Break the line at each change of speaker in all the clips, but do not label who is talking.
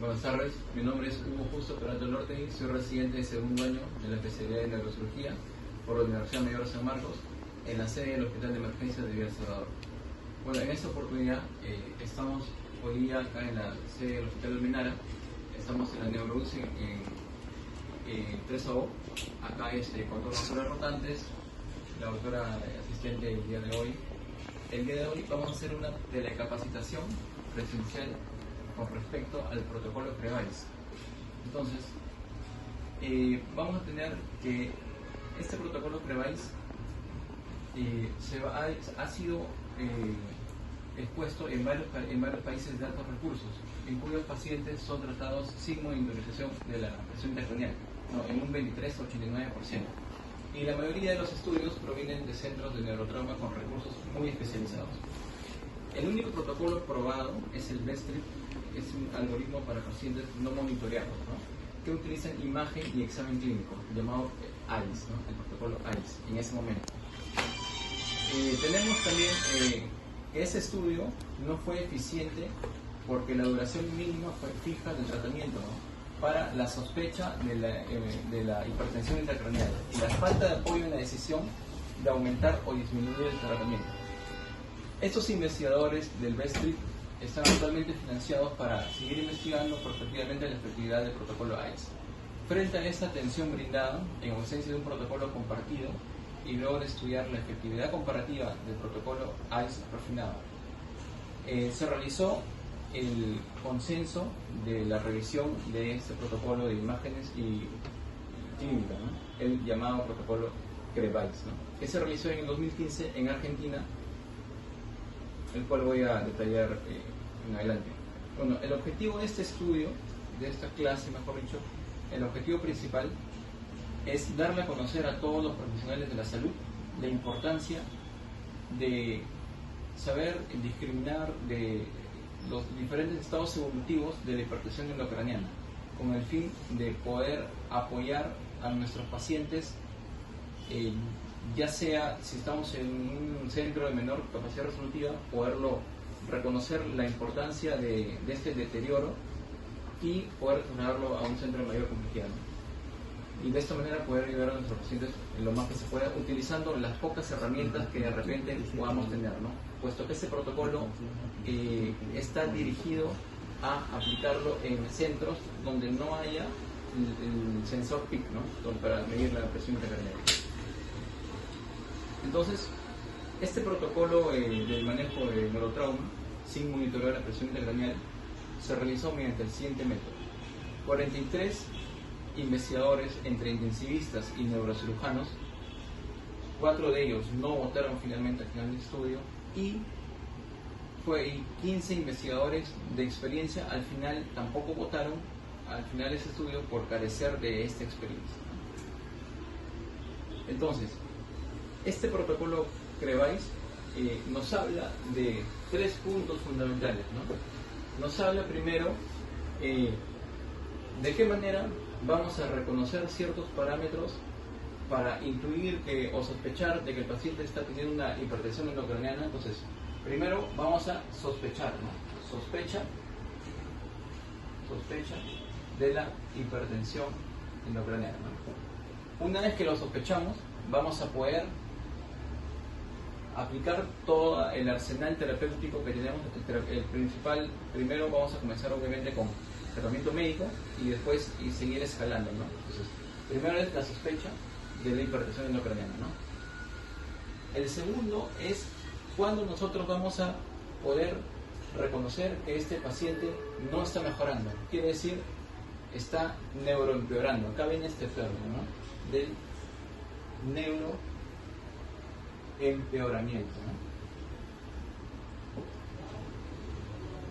Buenas tardes, mi nombre es Hugo Justo Peralta Norte, soy residente de segundo año de la especialidad de neurocirugía por la Universidad Mayor de San Marcos, en la sede del Hospital de Emergencia de Villa El Salvador. Bueno, en esta oportunidad estamos hoy día acá en la sede del Hospital Almenara, estamos en la neuro-UCI en 3AO, acá con dos doctoras rotantes, la doctora asistente el día de hoy. El día de hoy vamos a hacer una telecapacitación presencial con respecto al protocolo CREVAIS. Entonces, vamos a tener que este protocolo CREVAIS ha sido expuesto en varios países de altos recursos, en cuyos pacientes son tratados sin monitorización de la presión intracraneal, en un 23 o 89%. Y la mayoría de los estudios provienen de centros de neurotrauma con recursos muy especializados. El único protocolo probado es el BESTRIP, que es un algoritmo para pacientes no monitoreados, que utilizan imagen y examen clínico, llamado AIS, el protocolo AIS, en ese momento. Tenemos también que ese estudio no fue eficiente porque la duración mínima fue fija del tratamiento, para la sospecha de la hipertensión intracraneal y la falta de apoyo en la decisión de aumentar o disminuir el tratamiento. Estos investigadores del BESTRIP están actualmente financiados para seguir investigando prospectivamente la efectividad del protocolo AIS. Frente a esta atención brindada, en ausencia de un protocolo compartido, y luego de estudiar la efectividad comparativa del protocolo AIS refinado, se realizó el consenso de la revisión de este protocolo de imágenes y clínica, el llamado protocolo CREVAIS, que se realizó en el 2015 en Argentina, el cual voy a detallar en adelante. Bueno, el objetivo de este estudio, de esta clase mejor dicho, el objetivo principal es darle a conocer a todos los profesionales de la salud la importancia de saber discriminar de los diferentes estados evolutivos de la hipertensión endocraniana, con el fin de poder apoyar a nuestros pacientes, ya sea si estamos en un centro de menor capacidad resolutiva, poderlo reconocer la importancia de este deterioro y poder trasladarlo a un centro de mayor complejidad, y de esta manera poder ayudar a nuestros pacientes en lo más que se pueda, utilizando las pocas herramientas que de repente podamos tener, puesto que este protocolo está dirigido a aplicarlo en centros donde no haya el sensor PIC, para medir la presión intracraneal. Entonces, este protocolo del manejo de neurotrauma sin monitorear la presión intracraneal se realizó mediante el siguiente método. 43 investigadores entre intensivistas y neurocirujanos, 4 de ellos no votaron finalmente al final del estudio, y 15 investigadores de experiencia al final tampoco votaron al final de ese estudio por carecer de esta experiencia. Entonces, este protocolo CREVAIS nos habla de 3 puntos fundamentales, Nos habla primero de qué manera vamos a reconocer ciertos parámetros para intuir o sospechar de que el paciente está teniendo una hipertensión endocraniana. Entonces, primero vamos a sospechar, sospecha de la hipertensión endocraniana. Una vez que lo sospechamos, vamos a poder aplicar todo el arsenal terapéutico que tenemos. El principal, primero vamos a comenzar obviamente con tratamiento médico y después seguir escalando, Entonces, primero es la sospecha de la hipertensión endocraniana, El segundo es cuando nosotros vamos a poder reconocer que este paciente no está mejorando, quiere decir, está neuroempeorando. Acá viene este término, del neuroempeoramiento,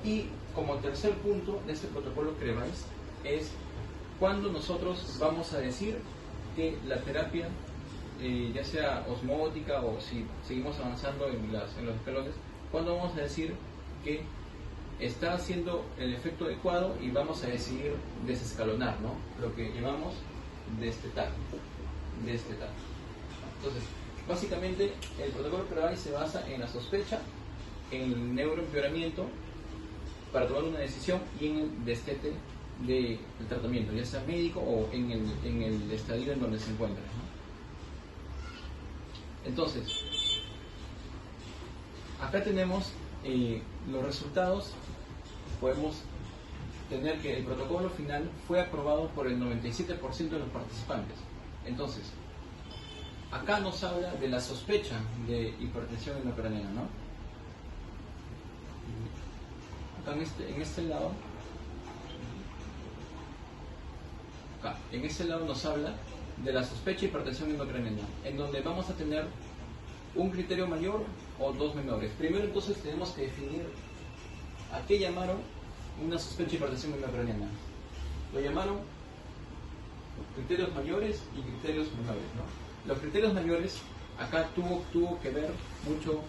Y como tercer punto de este protocolo CREVAIS es cuando nosotros vamos a decir que la terapia, ya sea osmótica o si seguimos avanzando en los escalones, cuando vamos a decir que está haciendo el efecto adecuado y vamos a decidir desescalonar, lo que llamamos destetar. Entonces, básicamente el protocolo CREVAIS se basa en la sospecha, en el neuroempeoramiento para tomar una decisión y en el destete del tratamiento, ya sea médico o en el estadio en donde se encuentra, ¿no? Entonces, acá tenemos los resultados. Podemos tener que el protocolo final fue aprobado por el 97% de los participantes. Entonces, acá nos habla de la sospecha de hipertensión endocrinal, ¿no? Acá en este lado, acá, en este lado nos habla de la sospecha de hipertensión endocrinal, en donde vamos a tener un criterio mayor o dos menores. Primero, entonces, tenemos que definir a qué llamaron una sospecha de hipertensión endocrinal. Lo llamaron criterios mayores y criterios menores, ¿no? Los criterios mayores, acá tuvo que ver mucho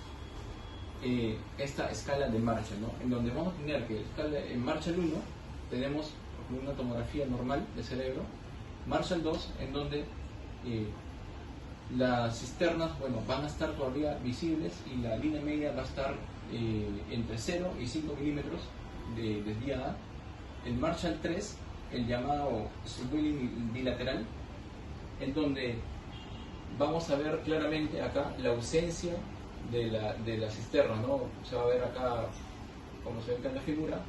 esta escala de Marshall, ¿no? En donde vamos a tener que en Marshall 1 tenemos una tomografía normal de cerebro, Marshall 2 en donde las cisternas, bueno, van a estar todavía visibles y la línea media va a estar entre 0 y 5 milímetros desviada. El Marshall 3, el llamado subwelling bilateral, en donde vamos a ver claramente acá la ausencia de la cisterna, ¿no? Se va a ver acá, como se ve acá en la figura,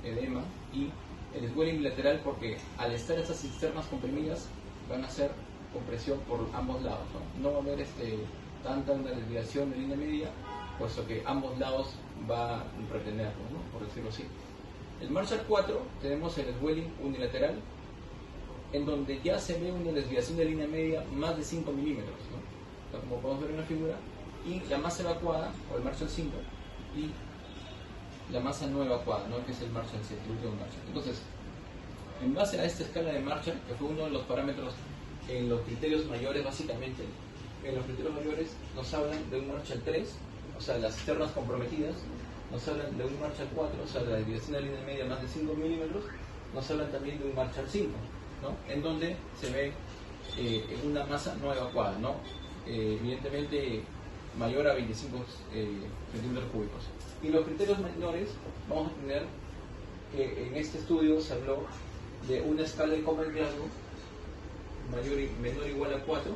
edema y el swelling bilateral, porque al estar estas cisternas comprimidas van a hacer compresión por ambos lados, ¿no? No va a haber tanta una desviación de línea media, puesto que ambos lados va a retenerlo, ¿no? Por decirlo así. El Marshall 4 tenemos el swelling unilateral, en donde ya se ve una desviación de línea media más de 5 milímetros, ¿no? Como podemos ver en la figura, y la masa evacuada, o el Marshall 5, y la masa no evacuada, ¿no? Que es el Marshall 7, el último Marshall. Entonces, en base a esta escala de Marshall, que fue uno de los parámetros en los criterios mayores, básicamente, en los criterios mayores nos hablan de un Marshall 3, o sea, las cisternas comprometidas, nos hablan de un Marshall 4, o sea, la desviación de línea media más de 5 milímetros, nos hablan también de un Marshall 5, ¿no? En donde se ve una masa no evacuada, ¿no? Evidentemente mayor a 25 centímetros cúbicos. Y los criterios menores, vamos a tener que en este estudio se habló de una escala de Coleman Glasgow menor o igual a 4,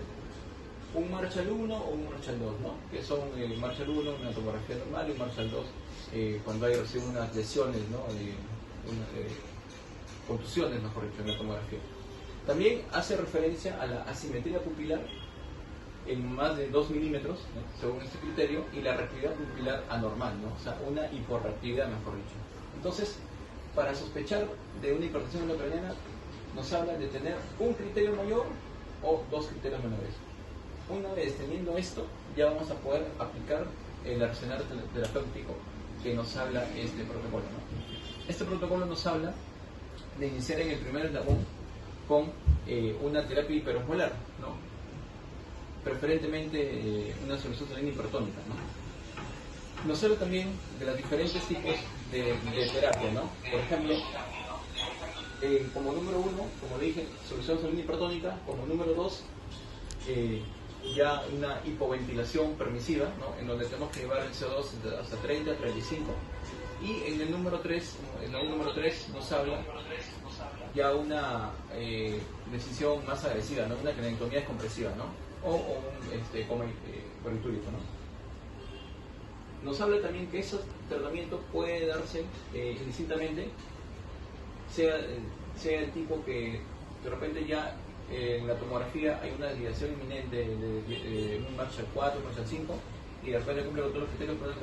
un Marshall 1 o un Marshall 2, ¿no? Que son Marshall 1, una tomografía normal, y un Marshall 2 cuando hay recién unas lesiones, ¿no? Contusiones, mejor dicho, en la tomografía. También hace referencia a la asimetría pupilar en más de 2 milímetros, ¿no? Según este criterio, y la reactividad pupilar anormal, ¿no? O sea, una hiporreactividad, mejor dicho. Entonces, para sospechar de una hipertensión endocrinal, nos habla de tener un criterio mayor o dos criterios menores. Una vez teniendo esto, ya vamos a poder aplicar el arsenal terapéutico que nos habla este protocolo, ¿no? Este protocolo nos habla de iniciar en el primer eslabón con una terapia hiperosmolar, ¿no? Preferentemente una solución salina hipertónica, ¿no? Nos habla también de los diferentes tipos de terapia, ¿no? Por ejemplo, como número 1, como le dije, solución salina hipertónica. Como número 2, ya una hipoventilación permisiva, ¿no? En donde tenemos que llevar el CO2 hasta 30, 35. Y en el número 3, nos habla ya una decisión más agresiva, ¿no? Una craniotomía descompresiva, ¿no? O un coma politúrico, ¿no? Nos habla también que ese tratamiento puede darse indistintamente, sea el tipo que de repente ya en la tomografía hay una desviación inminente de un Marshall 4, un Marshall 5, y de repente cumple con todos los criterios para la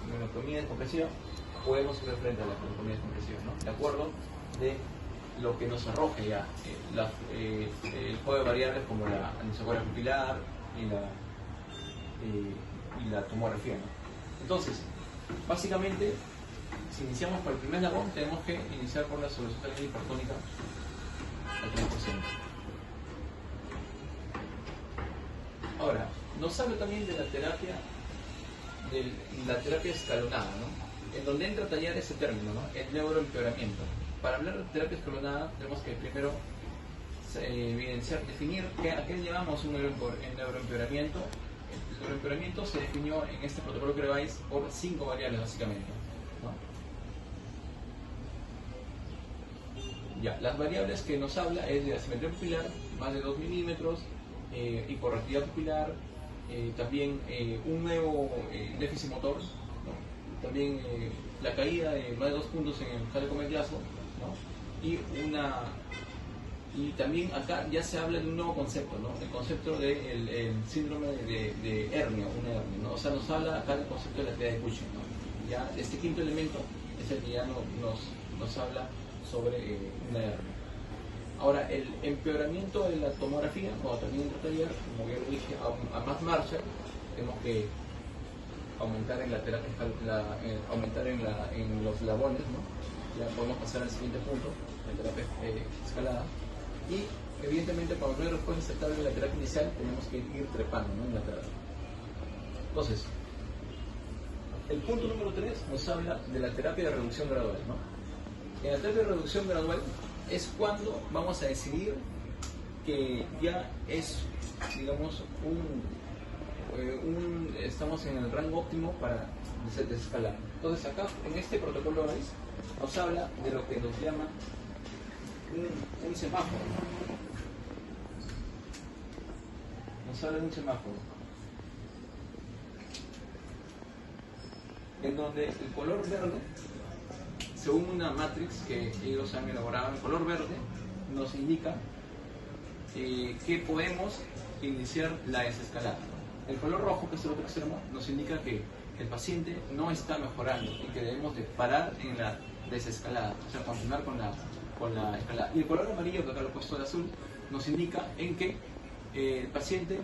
craniotomía descompresiva, podemos hacer frente a la craniotomía descompresiva, ¿no? De acuerdo de lo que nos arroje ya el juego de variables como la anisocoria pupilar y la tomografía, ¿no? Entonces, básicamente, si iniciamos por el primer eslabón, tenemos que iniciar por la solución salina hipertónica al 3%. Ahora, nos habla también de la terapia escalonada, ¿no? En donde entra a tallar ese término, ¿no? El neuroempeoramiento. Para hablar de terapia escalonada, tenemos que primero definir a qué llamamos un neuroempeoramiento. El neuroempeoramiento se definió en este protocolo CREVAIS por 5 variables, básicamente, ¿no? Ya, las variables que nos habla es de asimetría pupilar, más de 2 milímetros, hiporreactividad pupilar, también un nuevo déficit motor, ¿no? También la caída de más de 2 puntos en el jalecomeplazo, ¿no? Y también acá ya se habla de un nuevo concepto, ¿no? El concepto del el síndrome de hernia, una hernia, ¿no? O sea, nos habla acá del concepto de la actividad de Cushing, ¿no? Ya este quinto elemento es el que ya nos habla sobre una hernia. Ahora, el empeoramiento de la tomografía, cuando termine el taller, como ya lo dije, a más marcha, tenemos que aumentar en la terapia, aumentar en los labones, ¿no? Ya podemos pasar al siguiente punto, la terapia escalada. Y evidentemente, cuando no hay respuesta aceptable de la terapia inicial, tenemos que ir trepando, ¿no? En la terapia. Entonces, el punto número 3 nos habla de la terapia de reducción gradual, ¿no? En la terapia de reducción gradual es cuando vamos a decidir que ya es, digamos, estamos en el rango óptimo para desescalar. Entonces acá, en este protocolo RICE, nos habla de lo que nos llama un semáforo. Nos habla de un semáforo, en donde el color verde, según una matrix que ellos han elaborado, el color verde nos indica que podemos iniciar la desescalada. El color rojo, que es el otro extremo, nos indica que el paciente no está mejorando y que debemos de parar en la desescalada, o sea, continuar con la escalada. Y el color amarillo, que acá lo he puesto de azul, nos indica en que el paciente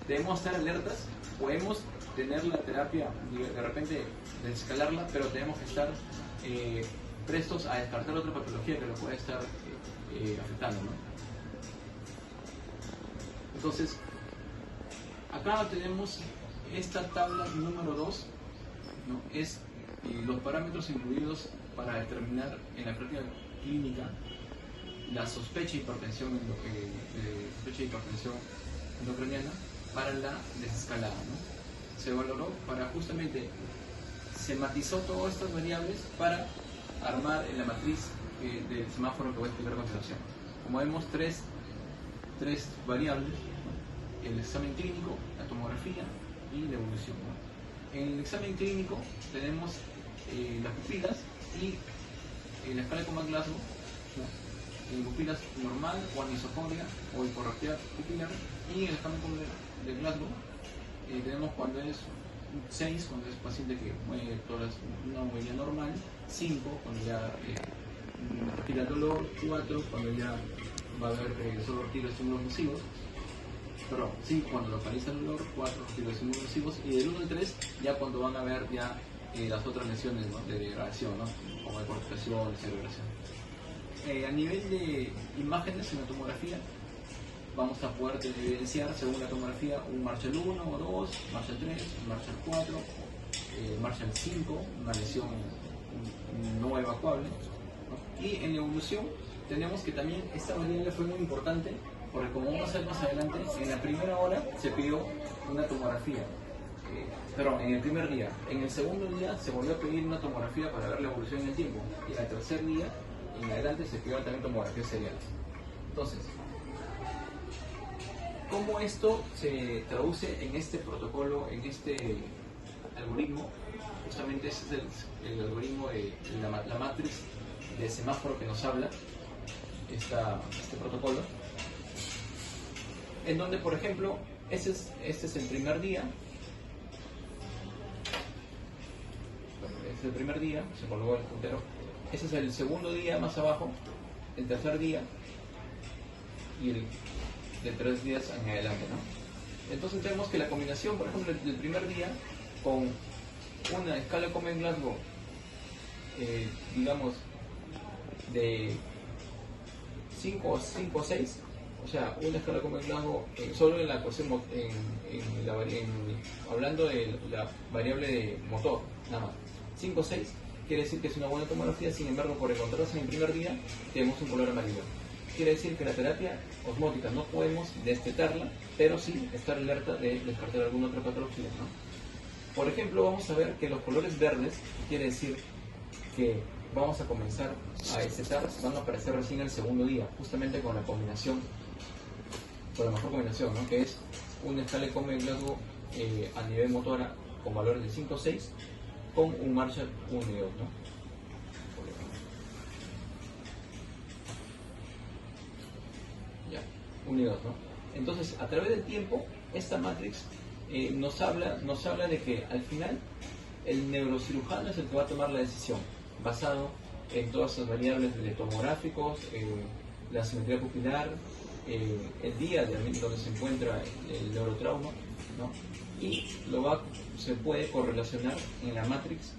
debemos estar alertas, podemos tener la terapia, de repente desescalarla, pero tenemos que estar prestos a descartar otra patología que lo puede estar afectando, ¿no? Entonces, acá tenemos esta tabla número 2, ¿no? Es los parámetros incluidos para determinar en la práctica clínica la sospecha de hipertensión, endocraniana para la desescalada, ¿no? Se valoró para justamente, se matizó todas estas variables para armar en la matriz del semáforo que voy a explicar a continuación. Como vemos, tres variables, ¿no? El examen clínico, la tomografía y la evolución, ¿no? En el examen clínico tenemos las pupilas y la escala de Coman-Glasgow, ¿no? En pupilas normal o anisocoria o hiporreactividad pupilar, y en el examen de Glasgow tenemos cuando es 6, cuando es paciente que mueve todas una movilidad normal, 5, cuando ya respira el dolor, 4, cuando ya va a haber solo retiro de estímulos nocivos, perdón, 5 cuando localiza el dolor, 4 retiro de estímulos nocivos, y del 1 al 3 ya cuando van a haber ya las otras lesiones, ¿no? De degradación, ¿no? Como decorticación, deterioración. A nivel de imágenes en la tomografía, vamos a poder evidenciar, según la tomografía, un Marshall 1 o 2, Marshall 3, Marshall 4, Marshall 5, una lesión no evacuable, ¿no? Y en la evolución tenemos que también esta variable fue muy importante, porque como vamos a ver más adelante, en la primera hora se pidió una tomografía, perdón, en el primer día. En el segundo día se volvió a pedir una tomografía para ver la evolución en el tiempo, y en el tercer día en adelante se pidió también tomografías seriales. Entonces, ¿cómo esto se traduce en este protocolo, en este algoritmo? Justamente ese es el algoritmo de la matriz de semáforo que nos habla este protocolo, en donde, por ejemplo, este es el primer día. Este es el primer día, se colgó el puntero. Este es el segundo día más abajo, el tercer día y el de 3 días en adelante, ¿no? Entonces tenemos que la combinación, por ejemplo, del primer día con una escala Coman-Glasgow, digamos, de 5 o 6, o sea, una escala Coman-Glasgow solo en la cuestión, hablando de la variable de motor, nada más, 5 o 6, quiere decir que es una buena tomografía. Sin embargo, por encontrarse en el primer día, tenemos un color amarillo. Quiere decir que la terapia osmótica no podemos destetarla, pero sí estar alerta de descartar alguna otra patología, ¿no? Por ejemplo, vamos a ver que los colores verdes quiere decir que vamos a comenzar a destetar van a aparecer recién el segundo día, justamente con la combinación, con la mejor combinación, ¿no? Que es un escala Comet-Glasgow a nivel motora con valores de 5 o 6 con un Marshall 1 y 2, ¿no? Ya, 1 y 2, ¿no? Entonces, a través del tiempo, esta matrix nos habla de que al final el neurocirujano es el que va a tomar la decisión, basado en todas esas variables de tomográficos, la simetría pupilar, el día donde se encuentra el neurotrauma, ¿no? Y se puede correlacionar en la matrix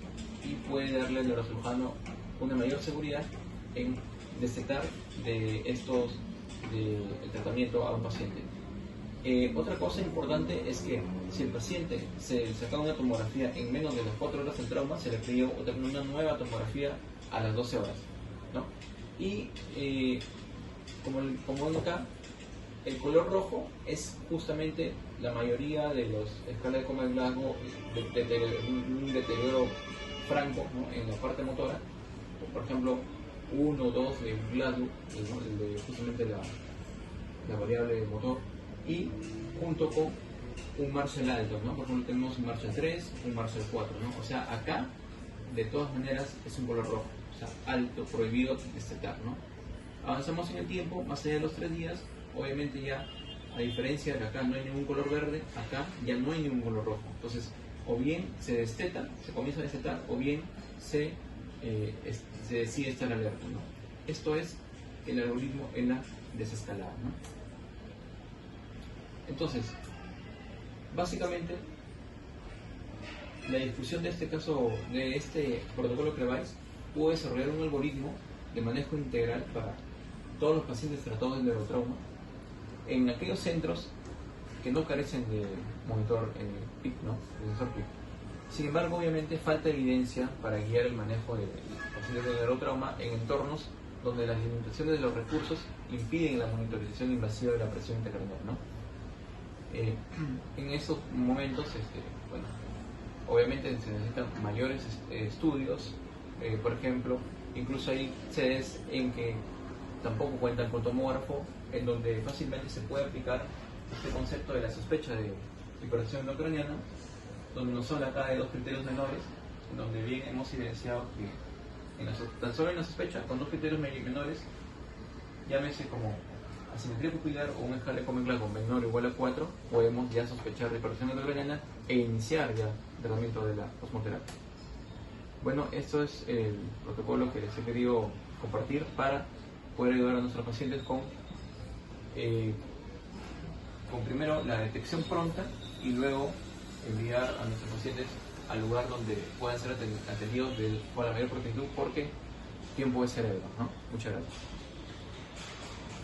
y puede darle al neurocirujano una mayor seguridad en destetar el tratamiento a un paciente. Otra cosa importante es que si el paciente se saca una tomografía en menos de las 4 horas del trauma, se le pide una nueva tomografía a las 12 horas, ¿no? Y como ven acá, el color rojo es justamente la mayoría de los escalas de Comet-Glasgow, un deterioro franco, ¿no? En la parte motora, por ejemplo 1 o 2 de Glasgow, ¿no? El de justamente la variable motor, y junto con un Marshall alto, ¿no? Por ejemplo tenemos un Marshall 3, un Marshall 4, ¿no? O sea, acá de todas maneras es un color rojo, o sea, alto, prohibido destetar, ¿no? Avanzamos en el tiempo, más allá de los 3 días, obviamente ya, a diferencia de que acá no hay ningún color verde, acá ya no hay ningún color rojo. Entonces, o bien se desteta, se comienza a destetar, o bien se decide estar alerta, ¿no? Esto es el algoritmo en la desescalada, ¿no? Entonces, básicamente, la discusión de este caso, de este protocolo Crevice, pudo desarrollar un algoritmo de manejo integral para todos los pacientes tratados de neurotrauma en aquellos centros que no carecen de monitor PIC, ¿no? De sensor PIC. Sin embargo, obviamente falta evidencia para guiar el manejo de pacientes de neurotrauma en entornos donde las limitaciones de los recursos impiden la monitorización invasiva de la presión intracraneal, ¿no? En esos momentos, bueno, obviamente se necesitan mayores estudios, por ejemplo, incluso hay sedes en que tampoco cuentan con tomógrafo, en donde fácilmente se puede aplicar este concepto de la sospecha de hipertensión endocraniana, donde nos habla acá de 2 criterios menores, en donde bien hemos evidenciado que tan solo en la sospecha, con 2 criterios menores, llámese como asimetría pupilar o una escala de Comet-Glasgow menor o igual a 4, podemos ya sospechar de hipertensión endocraniana e iniciar ya el tratamiento de la osmoterapia. Bueno, esto es el protocolo que les he querido compartir para poder ayudar a nuestros pacientes con primero la detección pronta y luego enviar a nuestros pacientes al lugar donde puedan ser atendidos con la mayor prontitud, porque tiempo es cerebro, ¿no? Muchas gracias.